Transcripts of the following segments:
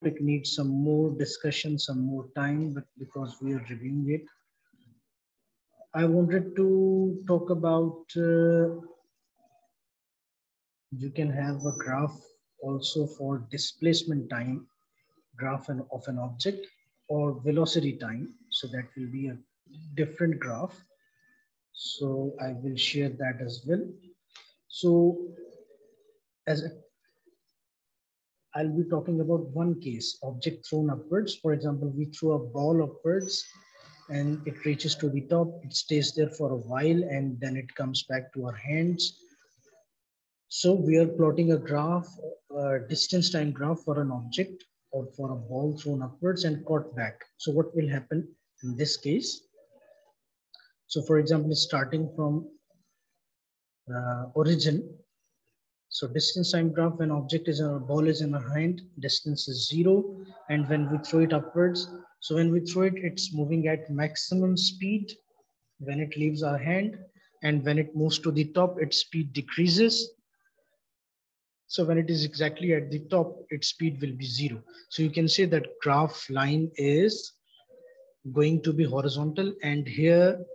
It needs some more discussion, some more time, but because we are reviewing it, I wanted to talk about you can have a graph also for displacement time graph of an object or velocity time. So that will be a different graph. So I will share that as well. So as a I'll be talking about one case, object thrown upwards. For example, we throw a ball upwards and it reaches to the top. It stays there for a while and then it comes back to our hands. So we are plotting a graph, a distance time graph for an object or for a ball thrown upwards and caught back. So what will happen in this case? So for example, starting from origin, so distance time graph, when object is a ball is in a hand, distance is 0, and when we throw it upwards, so when we throw it, it's moving at maximum speed when it leaves our hand, and when it moves to the top, its speed decreases. So when it is exactly at the top, its speed will be 0. So you can say that graph line is going to be horizontal, and here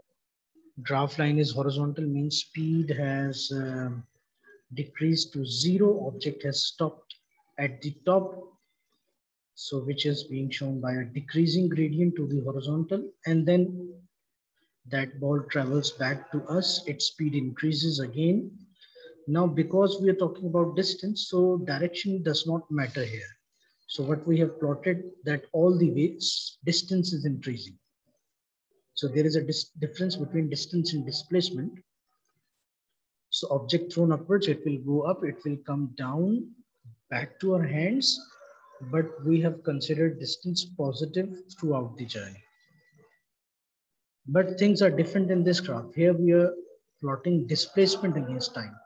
graph line is horizontal means speed has decreased to 0, object has stopped at the top, so which is being shown by a decreasing gradient to the horizontal, and then that ball travels back to us, its speed increases again. Now because we are talking about distance, so direction does not matter here. So what we have plotted that all the ways distance is increasing. So there is a difference between distance and displacement. So object thrown upwards, it will go up, it will come down back to our hands, but we have considered distance positive throughout the journey. But things are different in this graph. Here we are plotting displacement against time.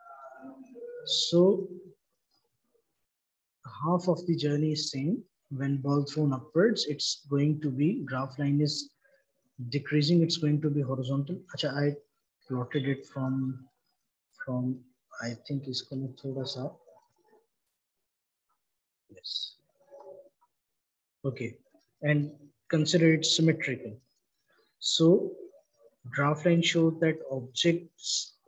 So half of the journey is same. When ball thrown upwards, it's going to be, graph line is decreasing, it's going to be horizontal. Achha, I plotted it from I think isko main thoda sa, yes, okay, and consider it symmetrical. So graph line shows that object's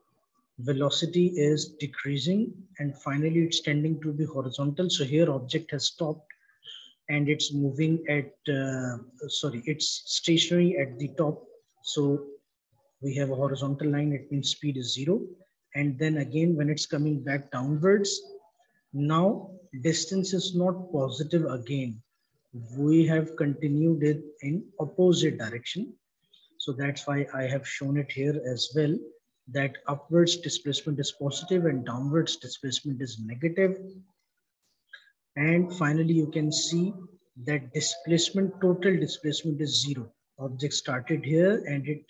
velocity is decreasing and finally it's tending to be horizontal. So here object has stopped and it's moving at it's stationary at the top. So we have a horizontal line, it means speed is 0, and then again when it's coming back downwards, now distance is not positive again, we have continued it in opposite direction. So that's why I have shown it here as well, that upwards displacement is positive and downwards displacement is negative. And finally, you can see that displacement, total displacement is 0. Object started here and it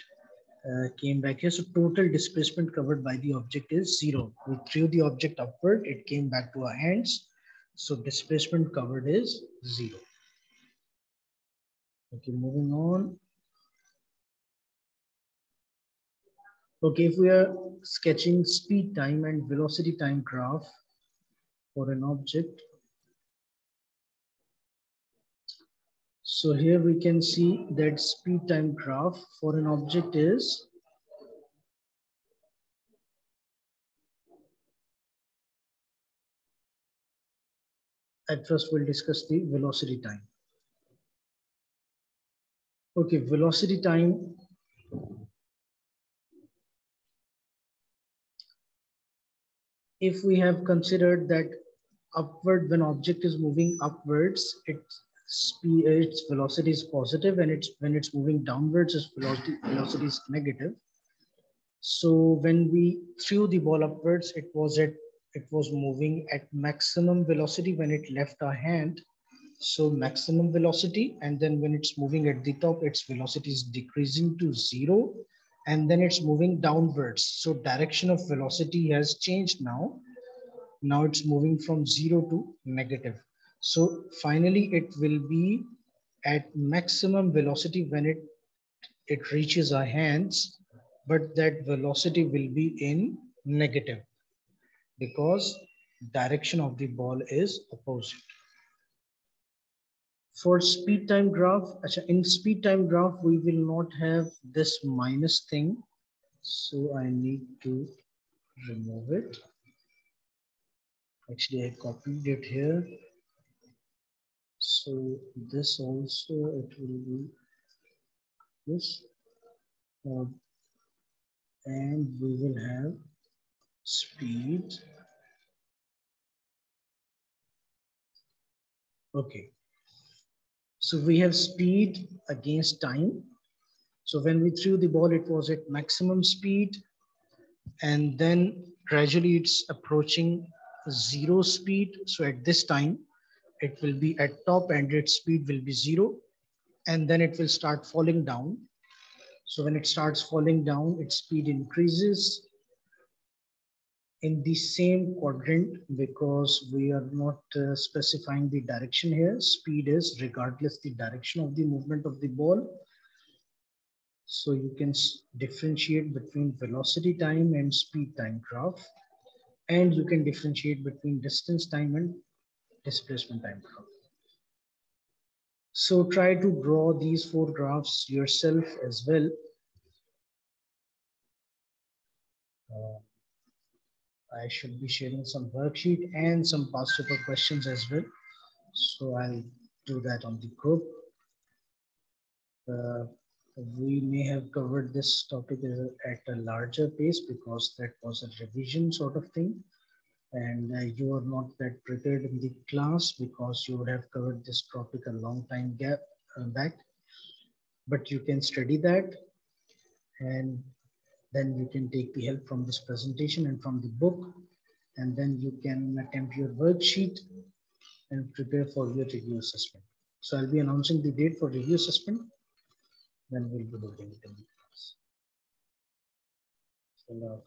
came back here. So total displacement covered by the object is 0. We threw the object upward, it came back to our hands. So displacement covered is 0. Okay, moving on. Okay, if we are sketching speed time and velocity time graph for an object. So here we can see that speed time graph for an object is at first we'll discuss the velocity time. Okay, velocity time. If we have considered that upward, when object is moving upwards, its velocity is positive, and when it's moving downwards, its velocity is negative. So when we threw the ball upwards, it was moving at maximum velocity when it left our hand. So maximum velocity, and then when it's moving at the top, its velocity is decreasing to 0, and then it's moving downwards. So direction of velocity has changed now. Now it's moving from 0 to negative. So finally it will be at maximum velocity when it reaches our hands, but that velocity will be in negative because direction of the ball is opposite. For speed time graph, in speed time graph, we will not have this minus thing. So I need to remove it. Actually, I copied it here. So this also, it will be this. And we will have speed. Okay. So we have speed against time. So when we threw the ball, it was at maximum speed. And then gradually it's approaching zero speed. So at this time, it will be at top and its speed will be zero. And then it will start falling down. So when it starts falling down, its speed increases in the same quadrant because we are not specifying the direction here. Speed is regardless the direction of the movement of the ball. So you can differentiate between velocity time and speed time graph. And you can differentiate between distance time and displacement time graph. So try to draw these four graphs yourself as well. I should be sharing some worksheet and some past paper questions as well. So I'll do that on the group. We may have covered this topic at a larger pace because that was a revision sort of thing. And you are not that prepared in the class because you would have covered this topic a long time back. But you can study that and then you can take the help from this presentation and from the book, and then you can attempt your worksheet and prepare for your review assessment. So I'll be announcing the date for review assessment, then we'll be holding it in the class. So,